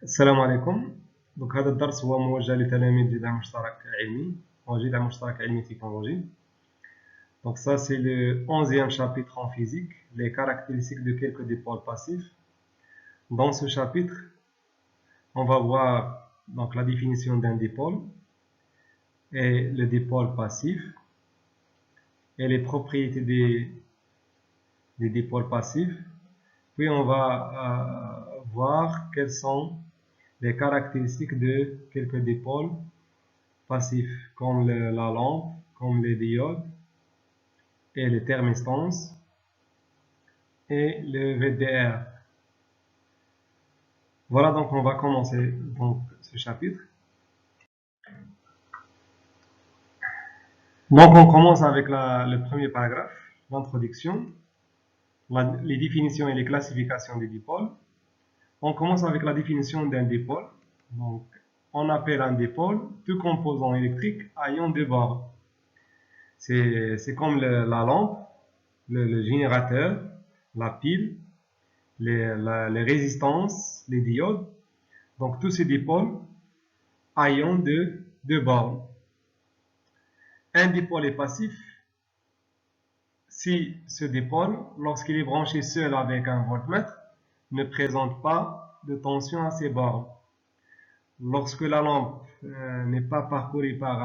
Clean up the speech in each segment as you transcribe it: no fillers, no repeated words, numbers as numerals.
السلام عليكم. Donc هذا الدرس هو موجه لتلاميذ جدع مشترك علمي وجدع مشترك علمي تكنولوجي. Donc ça c'est le 11e chapitre en physique, les caractéristiques de quelques dipôles passifs. Dans ce chapitre, on va voir donc la définition d'un dipôle et le dipôle passif et les propriétés des dipôles passifs. Puis on va voir quelles sont les caractéristiques de quelques dipôles passifs comme la lampe, comme les diodes et les thermistances et le VDR. Voilà, donc on va commencer donc ce chapitre. Donc on commence avec le premier paragraphe, l'introduction, les définitions et les classifications des dipôles. On commence avec la définition d'un dipôle. Donc on appelle un dipôle tout composant électrique ayant deux bornes. C'est comme la lampe, le générateur, la pile, les résistances, les diodes. Donc tous ces dipôles ayant deux bornes. Un dipôle est passif si ce dipôle, lorsqu'il est branché seul avec un voltmètre, ne présente pas de tension à ses bornes. Lorsque la lampe n'est pas parcourue par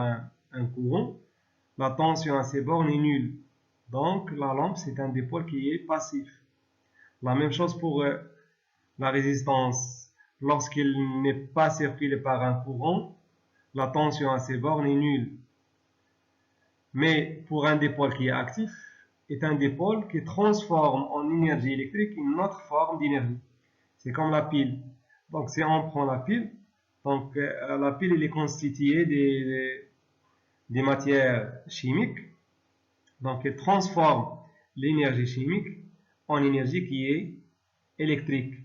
un courant, la tension à ses bornes est nulle. Donc la lampe, c'est un dipôle qui est passif. La même chose pour la résistance. Lorsqu'il n'est pas circulé par un courant, la tension à ses bornes est nulle. Mais pour un dipôle qui est actif, est un dipôle qui transforme en énergie électrique une autre forme d'énergie. C'est comme la pile. Donc si on prend la pile, donc la pile elle est constituée des matières chimiques. Donc elle transforme l'énergie chimique en énergie qui est électrique.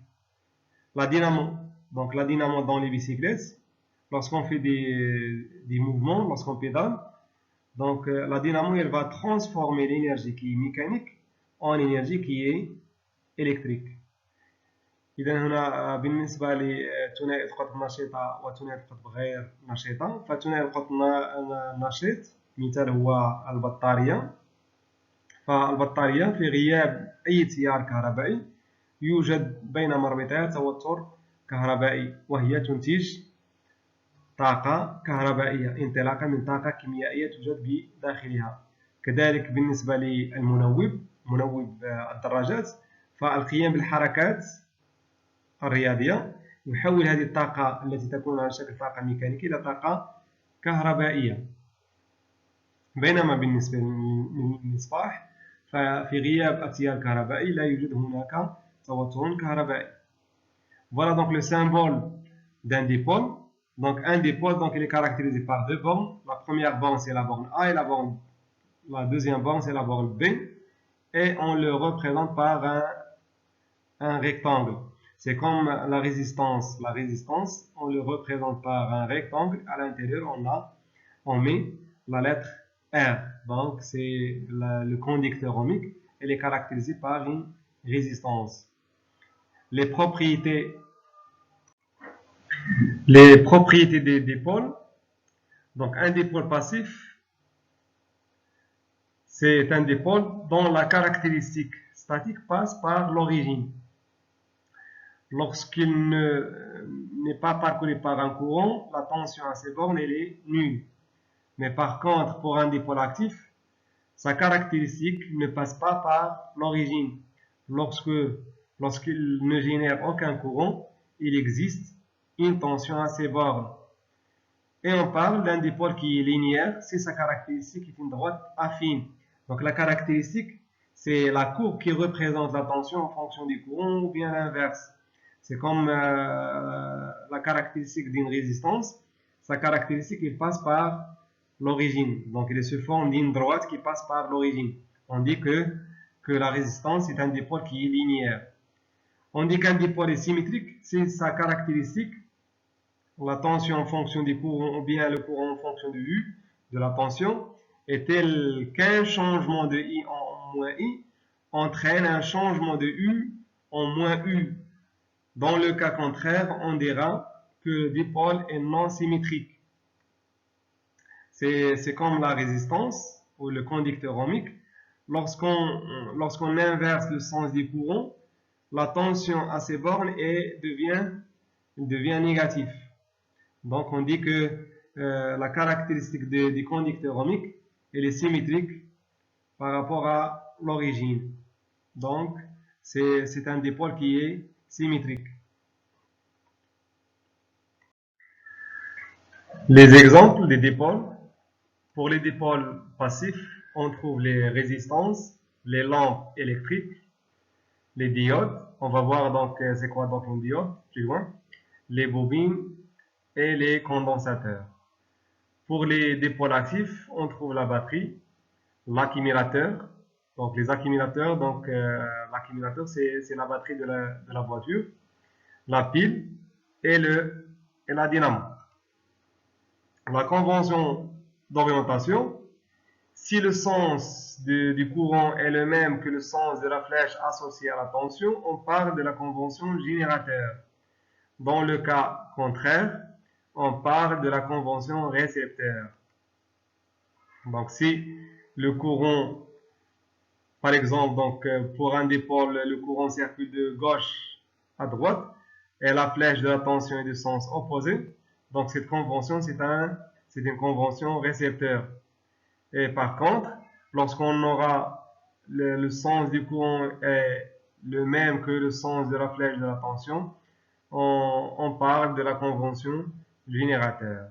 La dynamo. Donc la dynamo dans les bicyclettes, lorsqu'on fait des mouvements, lorsqu'on pédale, donc la dynamo elle va transformer l'énergie qui est mécanique en énergie qui est électrique. إذا هنا بالنسبة لثنائي القطب النشيطة وثنائي القطب غير نشيطة، فثنائي القطب النشيط مثال هو البطارية. فالبطارية في غياب أي تيار كهربائي يوجد بين مربطيها توتر كهربائي وهي تنتج طاقة كهربائية انطلاقا من طاقة كيميائية توجد بداخلها. كذلك بالنسبة للمنوب، منوب الدراجات، فالقيام بالحركات الرياضية يحول هذه الطاقة التي تكون على شكل طاقة ميكانيكية إلى طاقة كهربائية. بينما بالنسبة للمصباح ففي غياب التيار الكهربائي لا يوجد هناك توتر كهربائي. Voilà donc le symbole d'un dipôle. Donc un dipôle, donc il est caractérisé par deux bornes. La première borne c'est la borne A et la deuxième borne c'est la borne B. Et on le représente par un rectangle. C'est comme la résistance. La résistance, on le représente par un rectangle. À l'intérieur, on met la lettre R. Donc c'est le conducteur ohmique. Elle est caractérisée par une résistance. Les propriétés des dipôles. Donc un dipôle passif, c'est un dipôle dont la caractéristique statique passe par l'origine. Lorsqu'il n'est pas parcouru par un courant, la tension à ses bornes elle est nulle. Mais par contre, pour un dipôle actif, sa caractéristique ne passe pas par l'origine. Lorsqu'il ne génère aucun courant, il existe une tension à ses bornes. Et on parle d'un dipôle qui est linéaire si sa caractéristique est une droite affine. Donc la caractéristique, c'est la courbe qui représente la tension en fonction du courant ou bien l'inverse. C'est comme la caractéristique d'une résistance. Sa caractéristique, elle passe par l'origine. Donc, elle se forme d'une droite qui passe par l'origine. On dit que la résistance est un dipôle qui est linéaire. On dit qu'un dipôle est symétrique, c'est sa caractéristique, la tension en fonction du courant ou bien le courant en fonction de U, de la tension, est tel qu'un changement de I en moins I entraîne un changement de U en moins U. Dans le cas contraire, on dira que le dipôle est non symétrique. C'est comme la résistance ou le conducteur ohmique. Lorsqu'on inverse le sens du courant, la tension à ces bornes devient négative. Donc on dit que la caractéristique du conducteur ohmique, elle est symétrique par rapport à l'origine. Donc c'est un dipôle qui est symétrique. Les exemples des dipôles. Pour les dipôles passifs, on trouve les résistances, les lampes électriques, les diodes. On va voir donc c'est quoi donc une diode plus loin. Les bobines et les condensateurs. Pour les dipôles actifs, on trouve la batterie, l'accumulateur. Donc les accumulateurs, donc l'accumulateur c'est la batterie de la voiture, la pile et la dynamo. La convention d'orientation, si le sens du courant est le même que le sens de la flèche associée à la tension, on parle de la convention générateur. Dans le cas contraire, on parle de la convention récepteur. Donc si le courant, par exemple, donc, pour un dipôle, le courant circule de gauche à droite et la flèche de la tension est du sens opposé, donc cette convention c'est une convention récepteur. Et par contre, lorsqu'on aura le sens du courant est le même que le sens de la flèche de la tension, on parle de la convention générateur.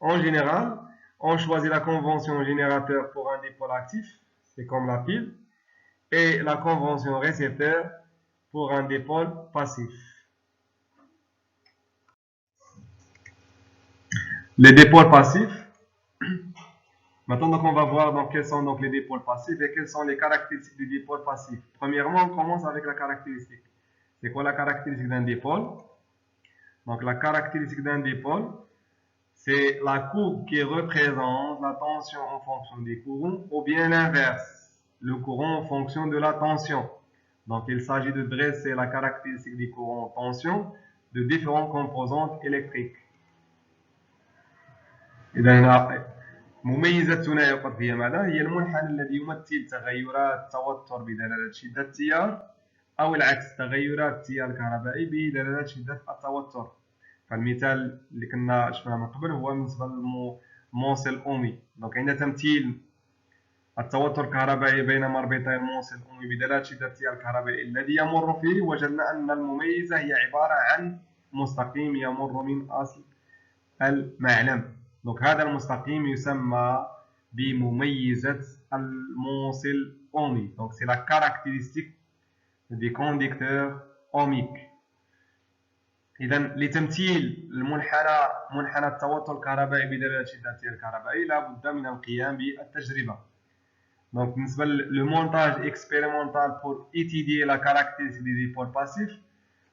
En général, on choisit la convention générateur pour un dipôle actif, c'est comme la pile, et la convention récepteur pour un dipôle passif. Les dipôles passifs. Maintenant, donc, on va voir donc, quels sont donc, les dipôles passifs et quelles sont les caractéristiques du dipôle passif. Premièrement, on commence avec la caractéristique. C'est quoi la caractéristique d'un dipôle? Donc, la caractéristique d'un dipôle, c'est la courbe qui représente la tension en fonction des courants, ou bien l'inverse, le courant en fonction de la tension. Donc, il s'agit de dresser la caractéristique des courants en tension de différentes composantes électriques. مميزة ثنائي القطبية ماذا؟ هي المنحنى الذي يمثل تغيرات التوتر بدلالة شدة التيار أو العكس تغيرات التيار الكهربائي بدلالة شدة التوتر. فالمثال اللي كنا شفناه من قبل هو بالنسبة للموصل الأومي. دونك عند تمثيل التوتر الكهربائي بين مربطي الموصل الأومي بدلالة شدة التيار الكهربائي الذي يمر فيه، وجدنا أن المميزة هي عبارة عن مستقيم يمر من أصل المعلم. Donc, هذا المستقيم يسمى بمميزة الموصل ohmique. Donc, c'est la caractéristique des conducteurs ohmiques. إذا لتمثيل منحنى التوتر الكهربائي بدلالة شدة التيار الكهربائي لا بد من القيام بالتجربة. Donc, بالنسبة le montage expérimental pour étudier la caractéristique des dipôles passifs,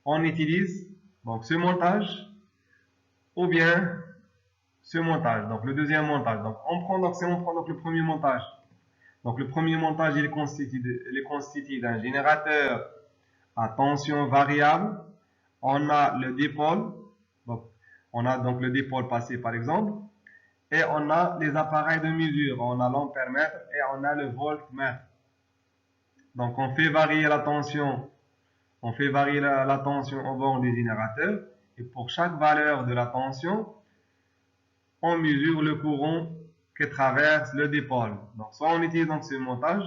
on utilise donc ce montage ou bien ce montage, donc le deuxième montage. Donc on prend donc le premier montage. Donc le premier montage il est constitué d'un générateur à tension variable. On a le dipôle, donc on a donc le dipôle passif par exemple, et on a les appareils de mesure. On a l'ampèremètre et on a le voltmètre. Donc on fait varier la tension. On fait varier la tension au bord du générateur, et pour chaque valeur de la tension, on mesure le courant qui traverse le dipôle. Donc, soit on utilise donc ce montage,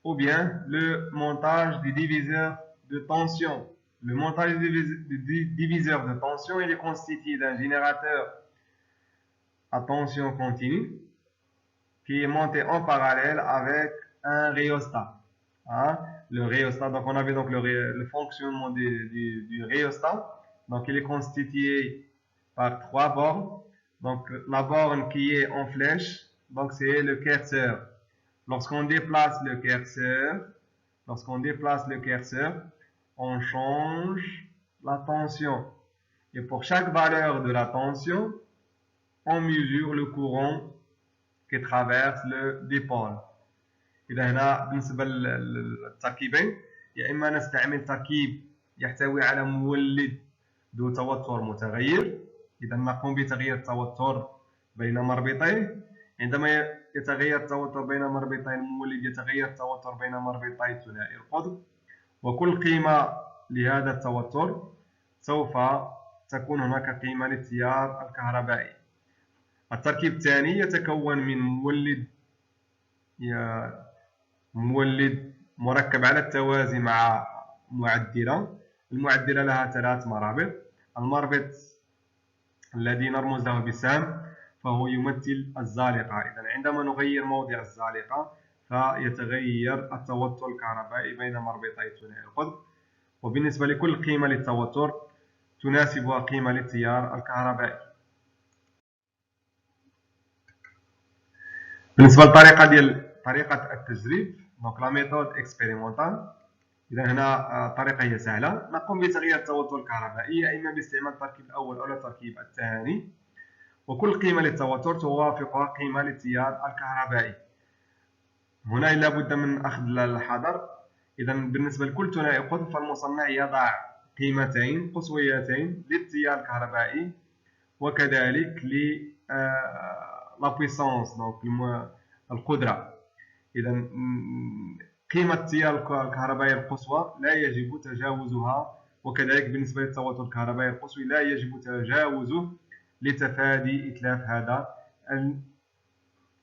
ou bien le montage des diviseurs de tension. Le montage des diviseurs de tension, il est constitué d'un générateur à tension continue qui est monté en parallèle avec un rhéostat. Hein? Le rhéostat, donc on avait donc le fonctionnement du rhéostat. Donc, il est constitué par 3 bornes. Donc, la borne qui est en flèche, donc c'est le curseur. Lorsqu'on déplace le curseur, on change la tension. Et pour chaque valeur de la tension, on mesure le courant qui traverse le dipôle. إذا هنا بالنسبة للتركيبين، يا إما نستعمل تركيب يحتوي على مولد ذو توتر متغير. إذا نقوم بتغيير التوتر بين مربطيه. عندما يتغير التوتر بين مربطي المولد يتغير التوتر بين مربطي ثنائي القطب، وكل قيمة لهذا التوتر سوف تكون هناك قيمة للتيار الكهربائي. التركيب الثاني يتكون من مولد مركب على التوازي مع معدلة. المعدلة لها 3 مرابط. المربط الذي نرمز له بسهم فهو يمثل الزالقة. إذا عندما نغير موضع الزالقة فيتغير التوتر الكهربائي بين مربطي ثنائي القطب. وبالنسبة لكل قيمة للتوتر تناسبها قيمة للتيار الكهربائي. بالنسبة طريقة التجريب، دونك لا ميثود اكسبيريمونتال. إذا هنا الطريقة هي سهلة، نقوم بتغيير التوتر الكهربائي يا إما باستعمال التركيب الأول أو التركيب الثاني، وكل قيمة للتوتر توافقها قيمة للتيار الكهربائي. هنا لابد من أخذ الحذر. إذا بالنسبة لكل ثنائي قطب فالمصنع يضع قيمتين قصويتين للتيار الكهربائي وكذلك لا بويسونس، دونك القدرة. إذا قيمة التيار الكهربائي القصوى لا يجب تجاوزها، وكذلك بالنسبة للتوتر الكهربائي القصوي لا يجب تجاوزه لتفادي إتلاف هذا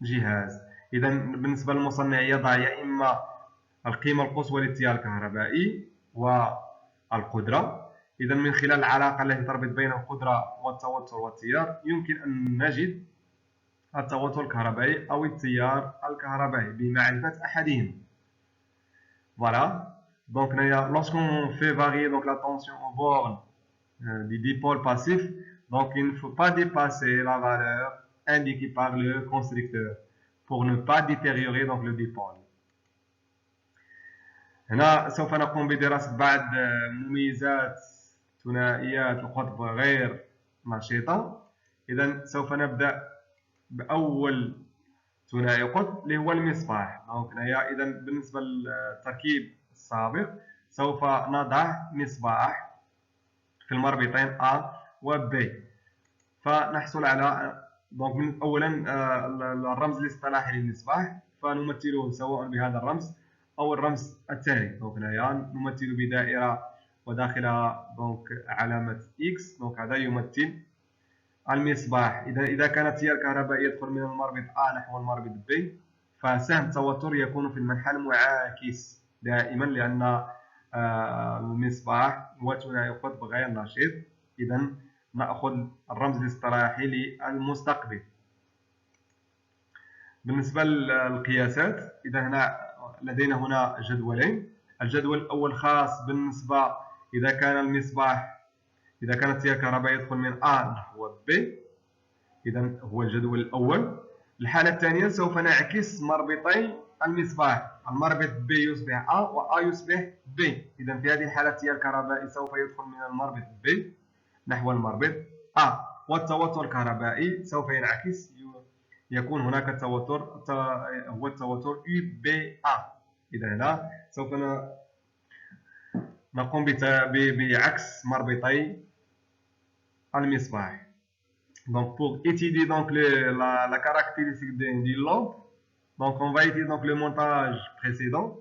الجهاز. إذا بالنسبة للمصنع يضع يا إما القيمة القصوى للتيار الكهربائي والقدرة. إذا من خلال العلاقة التي تربط بين القدرة والتوتر والتيار يمكن أن نجد التوتر الكهربائي أو التيار الكهربائي بمعرفة أحدهم. Voilà. Donc, lorsqu'on fait varier donc, la tension aux bornes du dipôle passif, donc il ne faut pas dépasser la valeur indiquée par le constructeur pour ne pas détériorer donc, le dipôle. هنا سوف نقوم بدراسة بعض مميزات ثنائيات القطب غير نشطة. إذا سوف نبدأ بأول ثنائي قطب اللي هو المصباح. دونك هنايا إذا بالنسبة للتركيب السابق سوف نضع مصباح في المربطين A و B، فنحصل على دونك أولا الرمز الاصطلاحي للمصباح فنمثله سواء بهذا الرمز أو الرمز الثاني. دونك هنايا نمثل بدائرة وداخلها دونك علامة X. دونك هذا يمثل المصباح. إذا كان التيار الكهربائي يدخل من المربط A نحو المربط B فسهم التوتر يكون في المنحى المعاكس دائما، لأن المصباح هو ثنائي قطب غير نشيط. إذا نأخذ الرمز الاصطلاحي للمستقبل. بالنسبة للقياسات، إذا هنا لدينا هنا جدولين. الجدول الأول خاص بالنسبة إذا كان المصباح إذا كان التيار الكهربائي يدخل من A نحو B، إذا هو الجدول الأول. الحالة الثانية سوف نعكس مربطي المصباح، المربط B يصبح A و A يصبح B. إذا في هذه الحالة التيار الكهربائي سوف يدخل من المربط B نحو المربط A، والتوتر الكهربائي سوف ينعكس، يكون هناك التوتر هو التوتر UBA. إذا هنا سوف نقوم بعكس مربطي المصباح. Donc pour étudier donc la caractéristique d'une lampe, donc on va étudier donc le montage précédent.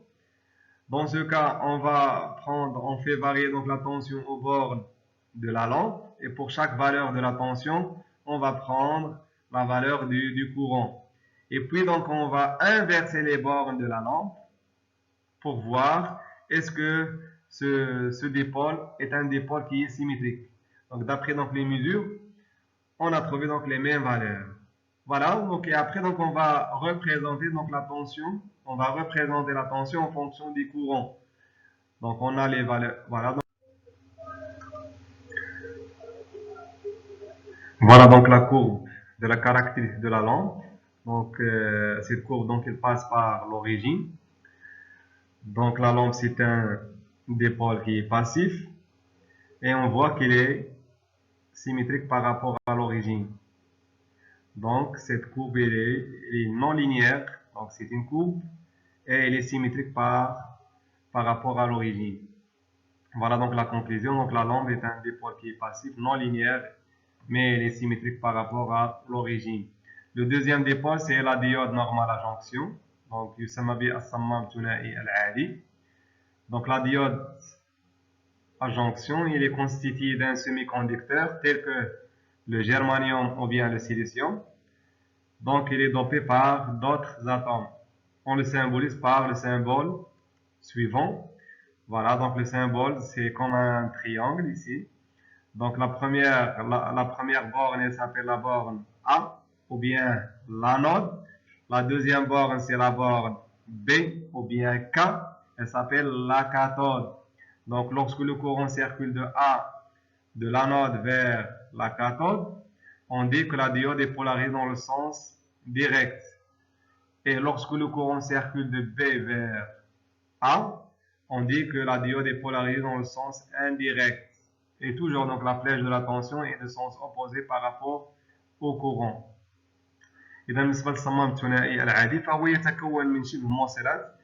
Dans ce cas, on fait varier donc la tension aux bornes de la lampe, et pour chaque valeur de la tension, on va prendre la valeur du courant. Et puis donc on va inverser les bornes de la lampe pour voir est-ce que ce dipôle est un dipôle qui est symétrique. Donc d'après donc les mesures, on a trouvé donc les mêmes valeurs. Voilà, donc et après donc on va représenter donc la tension, on va représenter la tension en fonction des courants. Donc on a les valeurs, voilà donc la courbe de la caractéristique de la lampe. Donc cette courbe donc elle passe par l'origine. Donc la lampe c'est un dipôle qui est passif et on voit qu'il est symétrique par rapport à l'origine. Donc cette courbe elle est non linéaire, donc c'est une courbe et elle est symétrique par rapport à l'origine. Voilà donc la conclusion. Donc la lampe est un dipôle qui est passif, non linéaire, mais elle est symétrique par rapport à l'origine. Le deuxième dipôle, c'est la diode normale à jonction. Donc يسمى بالصمام الثنائي العادي. Donc la diode à jonction, il est constitué d'un semi-conducteur tel que le germanium ou bien le silicium. Donc il est dopé par d'autres atomes. On le symbolise par le symbole suivant. Voilà, donc le symbole, c'est comme un triangle ici. Donc la première borne, elle s'appelle la borne A, ou bien l'anode. La deuxième borne, c'est la borne B, ou bien K. Elle s'appelle la cathode. Donc lorsque le courant circule de l'anode vers la cathode, on dit que la diode est polarisée dans le sens direct. Et lorsque le courant circule de B vers A, on dit que la diode est polarisée dans le sens indirect. Et toujours, donc, la flèche de la tension est de sens opposé par rapport au courant. إذا بالنسبة للصمام الثنائي العادي فهو يتكون من شبه موصلات.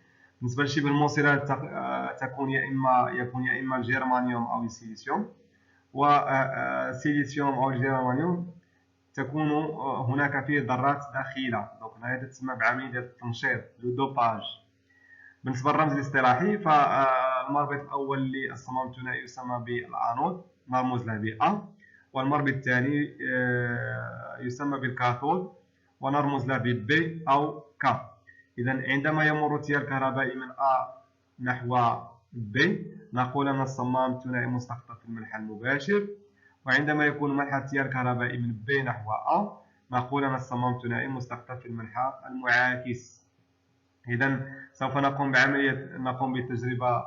بالنسبة لشبه الموصلات يكون يا إما الجرمانيوم أو السيليسيوم. والسيليسيوم أو الجرمانيوم تكون هناك فيه ذرات داخلة. دونك هذا تسمى بعملية التنشيط لو دوباج. بالنسبة للرمز الاصطلاحي فالمربط الأول للصمام الثنائي يسمى بالأنود مرموز له ب A، والمربط الثاني يسمى بالكاثود ونرمز له ب B أو K. إذا عندما يمر التيار الكهربائي من A نحو B نقول أن الصمام الثنائي مستقطب في المنحى المباشر، وعندما يكون منحى التيار الكهربائي من B نحو A نقول أن الصمام الثنائي مستقطب في المنحى المعاكس. إذا سوف نقوم بالتجربة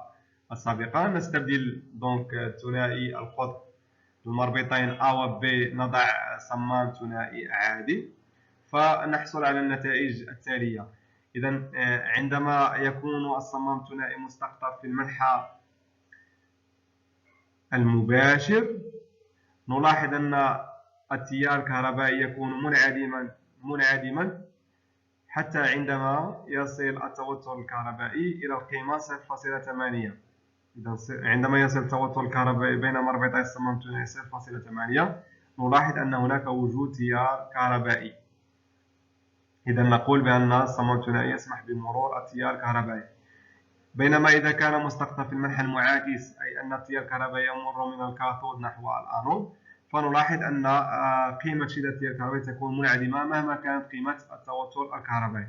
السابقة. نستبدل دونك ثنائي القطب المربطين A و B، نضع صمام ثنائي عادي فنحصل على النتائج التالية. إذا عندما يكون الصمام الثنائي مستقطب في المنحى المباشر نلاحظ أن التيار الكهربائي يكون منعدما حتى عندما يصل التوتر الكهربائي إلى القيمة 0.8. إذا عندما يصل التوتر الكهربائي بين مربطي الصمام الثنائي 0.8 نلاحظ أن هناك وجود تيار كهربائي. إذا نقول بأن الصمام الثنائي يسمح بمرور التيار الكهربائي. بينما إذا كان مستقطب في المنحى المعاكس، أي أن التيار الكهربائي يمر من الكاثود نحو الأنود، فنلاحظ أن قيمة شدة التيار الكهربائي تكون منعدمة مهما كانت قيمة التوتر الكهربائي.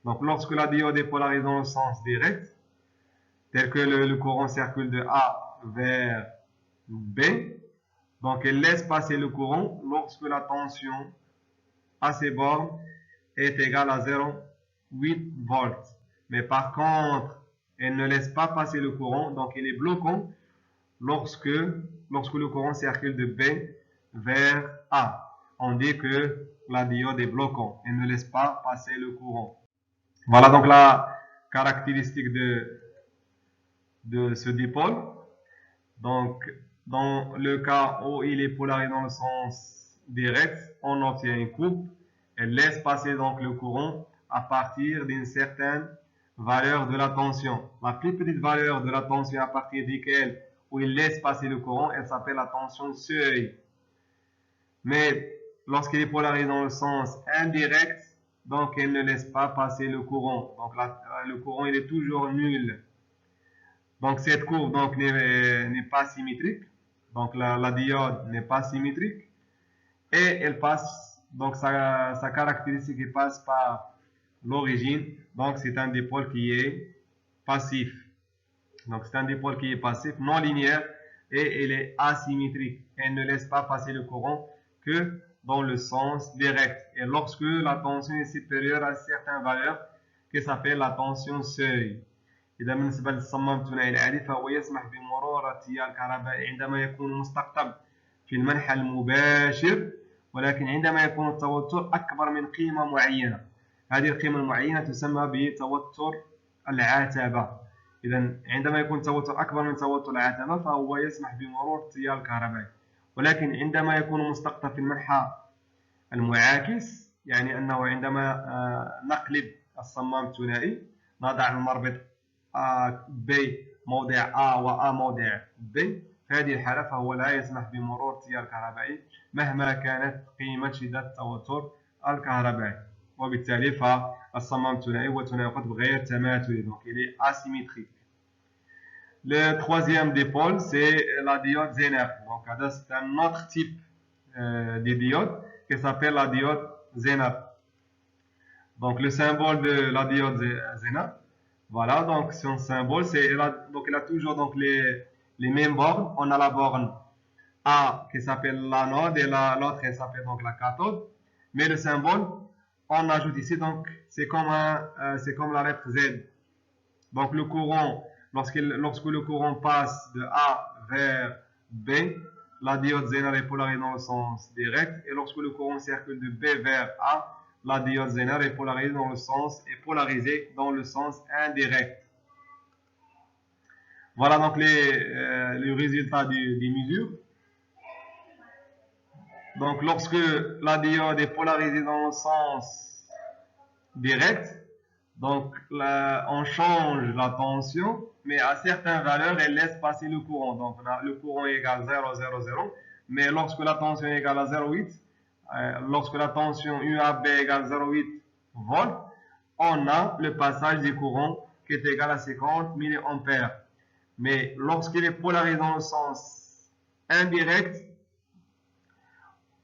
Donc lorsque la diode est polarisée dans le sens direct, tel que le courant circule de A vers B, donc elle laisse passer le courant lorsque la tension à ces bornes est égale à 0,8 volts. Mais par contre, elle ne laisse pas passer le courant, donc elle est bloquante lorsque le courant circule de B vers A. On dit que la diode est bloquante, elle ne laisse pas passer le courant. Voilà donc la caractéristique de ce dipôle. Donc, dans le cas où il est polarisé dans le sens direct, on obtient une coupe. Elle laisse passer donc le courant à partir d'une certaine valeur de la tension. La plus petite valeur de la tension à partir duquel où il laisse passer le courant, elle s'appelle la tension seuil. Mais lorsqu'il est polarisé dans le sens indirect, donc elle ne laisse pas passer le courant. Donc le courant il est toujours nul. Donc cette courbe donc n'est pas symétrique. Donc la diode n'est pas symétrique et elle passe, donc sa caractéristique passe par l'origine. Donc c'est un dipôle qui est passif. Donc c'est un dipôle qui est passif, non linéaire, et elle est asymétrique. Elle ne laisse pas passer le courant que dans le sens direct. Et lorsque la tension est supérieure à une certaine valeur qui s'appelle la tension seuil. إذا بالنسبة للصمام الثنائي العادي فهو يسمح بمرور التيار الكهربائي عندما يكون مستقطب في المنحى المباشر، ولكن عندما يكون التوتر أكبر من قيمة معينة. هذه القيمة المعينة تسمى بتوتر العتبة. إذا عندما يكون التوتر أكبر من توتر العتبة فهو يسمح بمرور التيار الكهربائي، ولكن عندما يكون مستقطب في المنحى المعاكس، يعني أنه عندما نقلب الصمام الثنائي نضع المربط B موضع A و A موضع B. في هذه الحالة فهو لا يسمح بمرور التيار الكهربائي مهما كانت قيمة شدة التوتر الكهربائي، وبالتالي فالصمام الثنائي هو ثنائي القطب غير تماثلي، donc il est asymétrique. Le troisième dipôle, c'est la diode Zener. Donc, c'est un autre type de diode qui s'appelle la diode Zener. Donc, le symbole de la diode Zener, voilà, donc son symbole, donc il a toujours donc, les mêmes bornes. On a la borne A qui s'appelle l'anode et l'autre qui s'appelle donc la cathode. Mais le symbole, on ajoute ici, donc c'est comme la lettre Z. Donc, le courant, lorsque le courant passe de A vers B, la diode Zener est polarisée dans le sens direct, et lorsque le courant circule de B vers A, la diode Zener est polarisée dans le sens indirect. Voilà donc les résultats des mesures. Donc, lorsque la diode est polarisée dans le sens direct, donc on change la tension, mais à certaines valeurs, elle laisse passer le courant. Donc, le courant est égal à 0,0,0, mais lorsque la tension est égale à 0,8, lorsque la tension UAB égale 0,8 volts, on a le passage du courant qui est égal à 50 mA. Mais lorsqu'il est polarisé dans le sens indirect,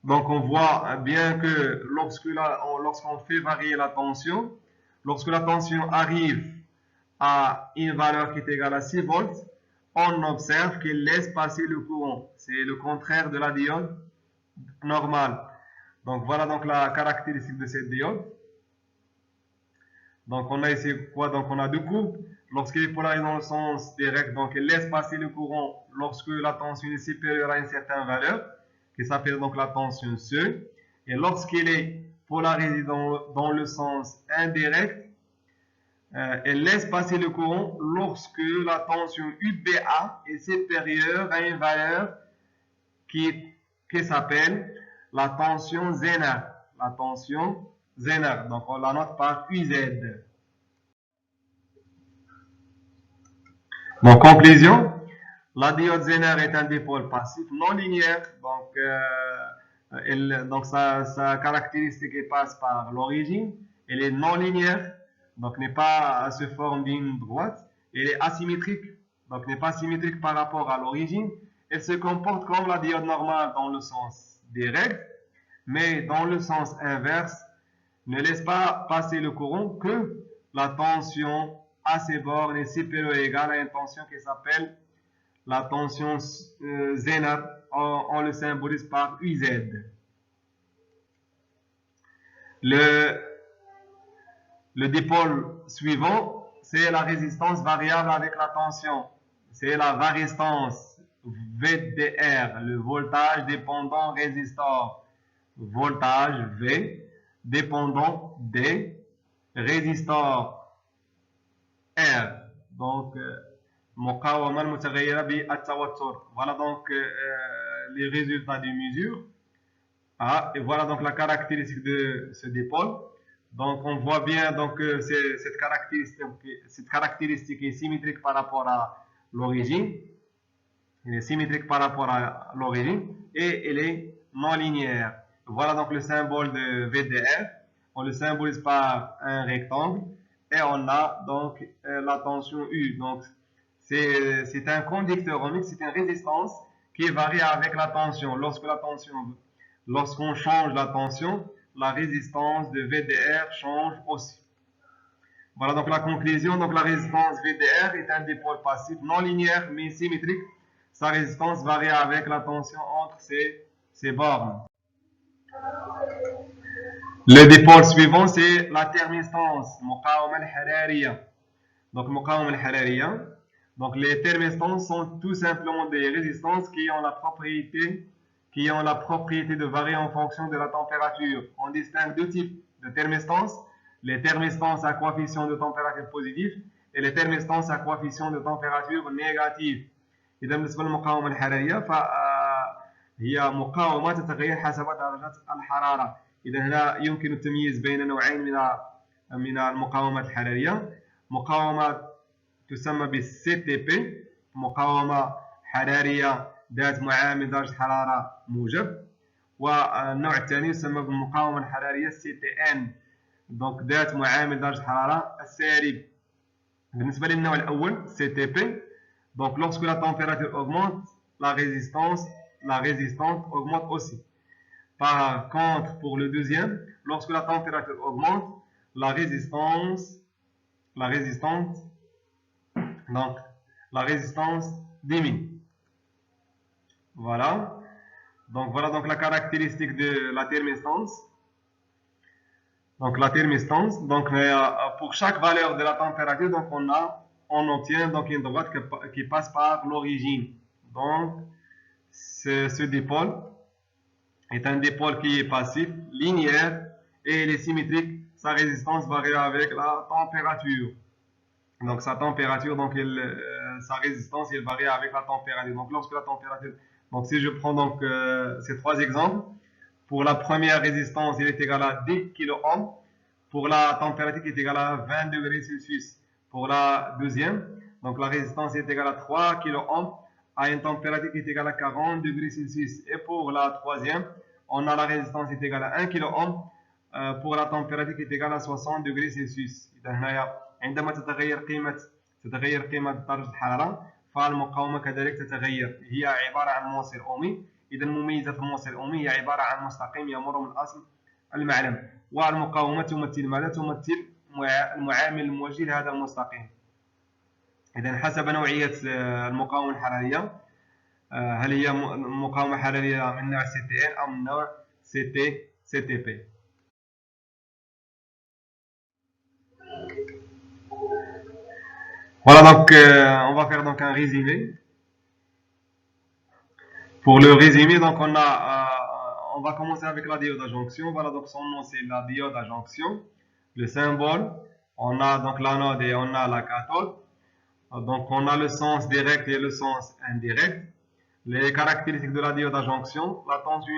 donc on voit bien que lorsqu'on fait varier la tension, lorsque la tension arrive à une valeur qui est égale à 6 volts, on observe qu'elle laisse passer le courant. C'est le contraire de la diode normale. Donc voilà donc la caractéristique de cette diode. Donc on a ici quoi? Donc on a deux courbes. Lorsqu'elle est polarisée dans le sens direct, donc elle laisse passer le courant lorsque la tension est supérieure à une certaine valeur, qui s'appelle donc la tension C. Et lorsqu'elle est polarisée dans le sens indirect, elle laisse passer le courant lorsque la tension UBA est supérieure à une valeur qui s'appelle la tension Zener. La tension Zener. Donc on la note par UZ. Donc conclusion, la diode Zener est un dipôle passif non linéaire. Donc sa caractéristique passe par l'origine. Elle est non linéaire, donc n'est pas sous forme d'une droite. Elle est asymétrique, donc n'est pas symétrique par rapport à l'origine. Elle se comporte comme la diode normale dans le sens direct, mais dans le sens inverse, ne laisse pas passer le courant que la tension à ses bornes est supérieure ou égale à une tension qui s'appelle la tension Zener. On le symbolise par UZ. Le dipôle suivant, c'est la résistance variable avec la tension. C'est la varistance VDR, le voltage dépendant résistor. Voltage V dépendant des résistors R. Donc, مقاومة المتغيرة بالتوتر. Voilà donc les résultats des mesures. Et voilà donc la caractéristique de ce dipôle. Donc on voit bien donc cette caractéristique est symétrique par rapport à l'origine. Elle est symétrique par rapport à l'origine et elle est non linéaire. Voilà donc le symbole de VDR. On le symbolise par un rectangle et on a donc la tension U. Donc c'est un conducteur ohmique, c'est une résistance qui varie avec la tension. Lorsqu'on change la tension, la résistance de VDR change aussi. Voilà donc la conclusion. Donc la résistance VDR est un dipôle passif non linéaire mais symétrique. Sa résistance varie avec la tension entre ces bornes. Le dipôle suivant, c'est la thermistance, مقاومة الحرارية. Donc مقاومة الحرارية. Donc les thermistances sont tout simplement des résistances qui ont la propriété de varier en fonction de la température. On distingue deux types de thermistances, les thermistances à coefficient de température positif et les thermistances à coefficient de température négative. إذا بالنسبة للمقاومة الحرارية فهي مقاومة تتغير حسب درجة الحرارة. إذا هنا يمكن التمييز بين نوعين من المقاومات الحرارية، مقاومة تسمى ب CTP، مقاومة حرارية ذات معامل درجة حرارة موجب. والنوع الثاني يسمى بالمقاومة الحرارية CTN، دونك ذات معامل درجة حرارة السالب. بالنسبة للنوع الأول CTP، donc lorsque la température augmente, la résistance augmente aussi. Par contre, pour le deuxième, lorsque la température augmente, la résistance diminue. Voilà. Donc voilà donc la caractéristique de la thermistance. Donc la thermistance, donc pour chaque valeur de la température, donc on obtient donc une droite qui passe par l'origine. Donc ce dipôle est un dipôle qui est passif, linéaire, et il est symétrique. Sa résistance varie avec la température. Donc sa température, donc sa résistance, elle varie avec la température. Donc lorsque la température, donc si je prends donc ces trois exemples, pour la première résistance, elle est égale à 10 kΩ. Pour la température qui est égale à 20 degrés Celsius. Pour la deuxième, donc la résistance est égale à 3 kΩ à une température qui est égale à 40 degrés Celsius. Et pour la troisième, on a la résistance est égale à 1 kΩ pour la température qui est égale à 60 degrés Celsius. عندما تتغير قيمة درجة الحرارة فالمقاومة كذلك تتغير. هي عبارة عن موصل أومي. إذا مميزة الموصل الأومي هي عبارة عن مستقيم يمر من أصل المعلم، والمقاومة تمثل ماذا؟ تمثل المعامل الموجه لهذا المستقيم. إذا حسب نوعية المقاومة الحرارية، هل هي مقاومة حرارية من نوع CTN أو من نوع CTP. Voilà, donc on va faire donc un résumé. Pour le résumé, donc on va commencer avec la diode à jonction. Voilà, donc son nom c'est la diode à jonction. Le symbole, on a donc l'anode et on a la cathode. Donc on a le sens direct et le sens indirect. Les caractéristiques de la diode à jonction, la tension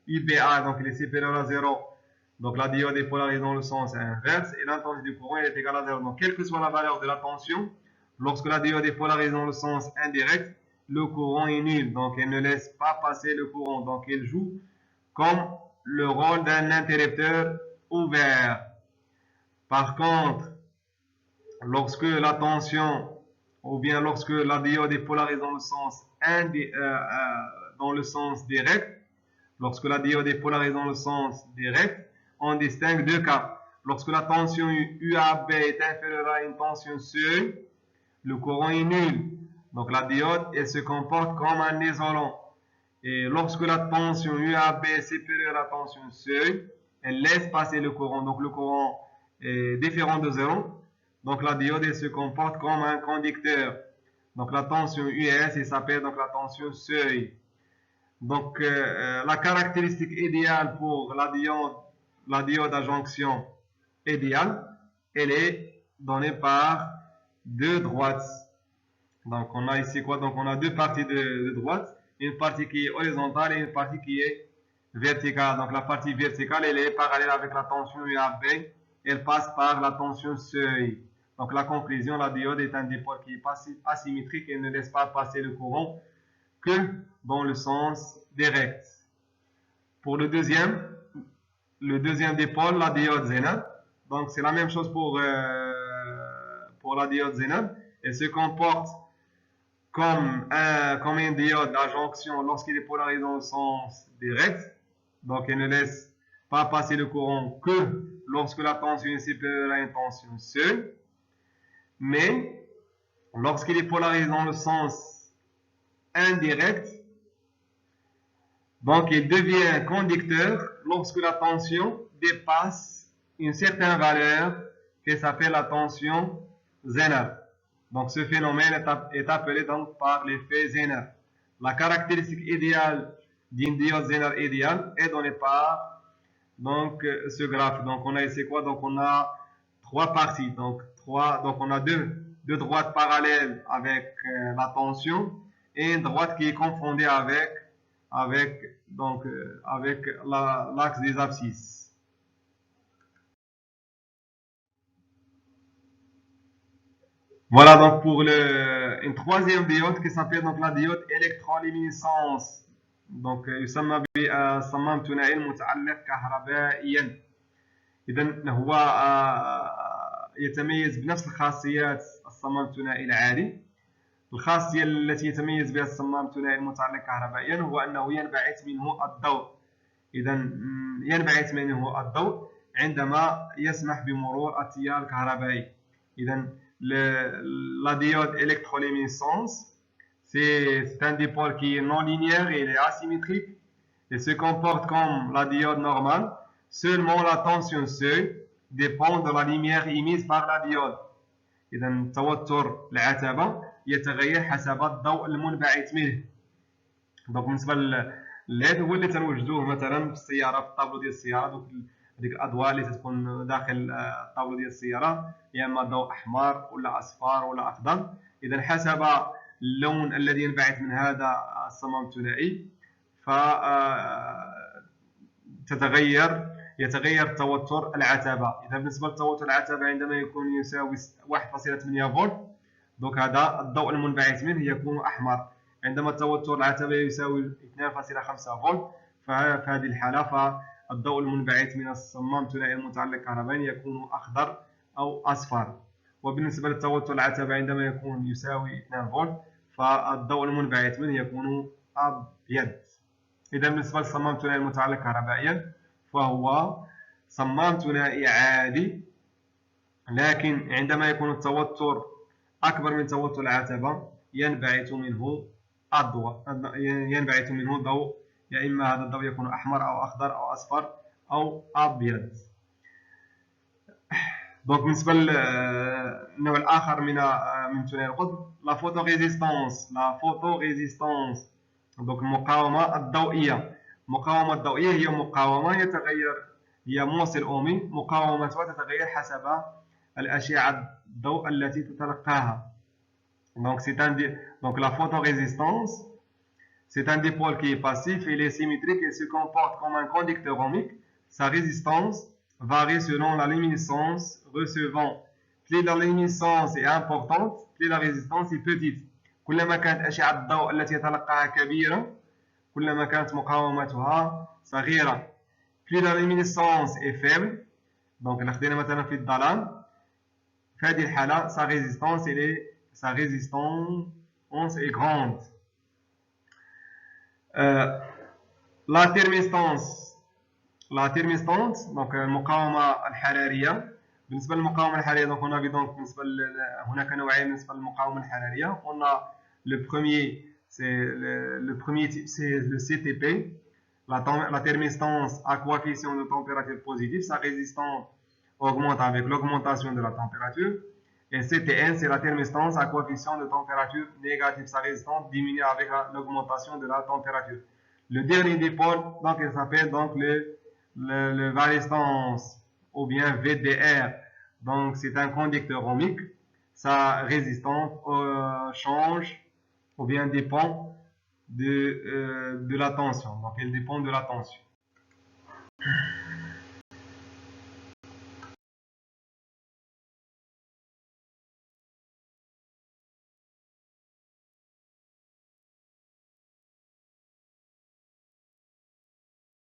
IBA, donc il est supérieur à 0. Donc la diode est polarisée dans le sens inverse et l'intensité du courant est égale à 0. Donc quelle que soit la valeur de la tension, lorsque la diode est polarisée dans le sens indirect, le courant est nul. Donc elle ne laisse pas passer le courant. Donc elle joue comme le rôle d'un interrupteur ouvert. Par contre, lorsque la tension ou bien lorsque la diode est polarisée dans le sens direct, lorsque la diode est polarisée dans le sens direct, on distingue deux cas. Lorsque la tension UAB est inférieure à une tension seuil, le courant est nul. Donc la diode, elle se comporte comme un isolant. Et lorsque la tension UAB est supérieure à la tension seuil, elle laisse passer le courant. Donc le courant est différent de 0. Donc la diode, elle se comporte comme un conducteur. Donc la tension US, elle s'appelle donc la tension seuil. Donc la caractéristique idéale pour la diode à jonction idéale, elle est donnée par deux droites. Donc on a ici quoi? Donc on a deux parties de droite, une partie qui est horizontale et une partie qui est verticale. Donc la partie verticale, elle est parallèle avec la tension UAB, elle passe par la tension seuil. Donc la conclusion, la diode est un dipôle qui est asymétrique et ne laisse pas passer le courant que dans le sens direct. Pour le deuxième dipôle, la diode Zener. Donc c'est la même chose pour la diode Zener. Elle se comporte comme une diode à jonction lorsqu'il est polarisé dans le sens direct. Donc elle ne laisse pas passer le courant que lorsque la tension est supérieure à une tension seule. Mais lorsqu'il est polarisé dans le sens indirect, donc il devient conducteur lorsque la tension dépasse une certaine valeur qui s'appelle la tension Zener. Donc ce phénomène est appelé donc par l'effet Zener. La caractéristique idéale d'une diode Zener idéale est donnée par donc ce graphe. Donc on a ici quoi? Donc on a trois parties. Donc on a deux droites parallèles avec la tension et une droite qui est confondue avec l'axe des abscisses. Voilà donc pour une troisième diode qui s'appelle donc la diode électroluminescence. Donc يسمى بالصمام الثنائي المتعلق كهربائيا. إذا هو يتميز بنفس الخاصيات الصمام الثنائي العادي. الخاصية التي يتميز بها الصمام الثنائي المتعلق كهربائيا هو أنه ينبعث منه الضوء. إذا ينبعث منه الضوء عندما يسمح بمرور التيار الكهربائي. إذا la diode électroluminescence, c'est un dipôle qui est non linéaire et il est asymétrique et se comporte comme la diode normale. Seulement la tension seuil dépend de la lumière émise par la diode. إذا توتر العتبة يتغير حسب الضوء المنبعث منه. دونك بالنسبة للLED هو اللي تنوجدوه مثلا في السيارة في الطابلو ديال السيارة. دونك هذيك الأضواء اللي تكون داخل الطابلو ديال السيارة يا إما ضوء أحمر ولا أصفر ولا أخضر. إذا حسب اللون الذي ينبعث من هذا الصمام الثنائي يتغير توتر العتبة. إذا بالنسبة لتوتر العتبة عندما يكون يساوي 1.8 فولت دونك هذا الضوء المنبعث منه يكون أحمر. عندما توتر العتبة يساوي 2.5 فولت ففي هذه الحالة فالضوء المنبعث من الصمام الثنائي المتعلق كهربائيا يكون أخضر أو أصفر. وبالنسبة للتوتر العتبة عندما يكون يساوي 2 فولت فالضوء المنبعث منه يكون أبيض. إذا بالنسبة للصمام الثنائي المتعلق كهربائيا فهو صمام ثنائي عادي، لكن عندما يكون التوتر أكبر من توتر العتبة ينبعث منه ضوء، يا إما هذا الضوء يكون أحمر أو أخضر أو أصفر أو أبيض. دونك بالنسبة للنوع الآخر من ثنائي القطب لا فوتو ريزيستانس. دونك المقاومة الضوئية. المقاومة الضوئية هي مقاومة هي موصل أومي، مقاومتها تتغير حسب الأشعة الضوء التي تتلقاها. Donc la photorésistance, c'est un dipôle qui est passif, il est symétrique et se comporte comme un conducteur ohmique. Sa résistance varie selon la luminescence recevant. Plus la luminescence est importante, plus la résistance est petite. كلما كانت أشعة الضوء التي يتلقاها كبيرة كلما كانت مقاومتها صغيرة. Plus la luminescence est faible, donc إذا خدينا مثلا في الظلام في هذه الحالة sa résistance est grande. La thermistance donc المقاومة الحرارية. بالنسبة للمقاومة الحرارية donc on a vu donc هناك نوعين بالنسبة للمقاومة الحرارية. On a le premier type c'est le CTP, la thermistance à coefficient de température positive. Sa résistance augmente avec l'augmentation de la température. Et CTN, c'est la thermistance à coefficient de température négative. Sa résistance diminue avec l'augmentation de la température. Le dernier dipôle, donc, il s'appelle donc le varistance ou bien VDR. Donc, c'est un conducteur ohmique. Sa résistance change ou bien dépend de la tension. Donc, elle dépend de la tension.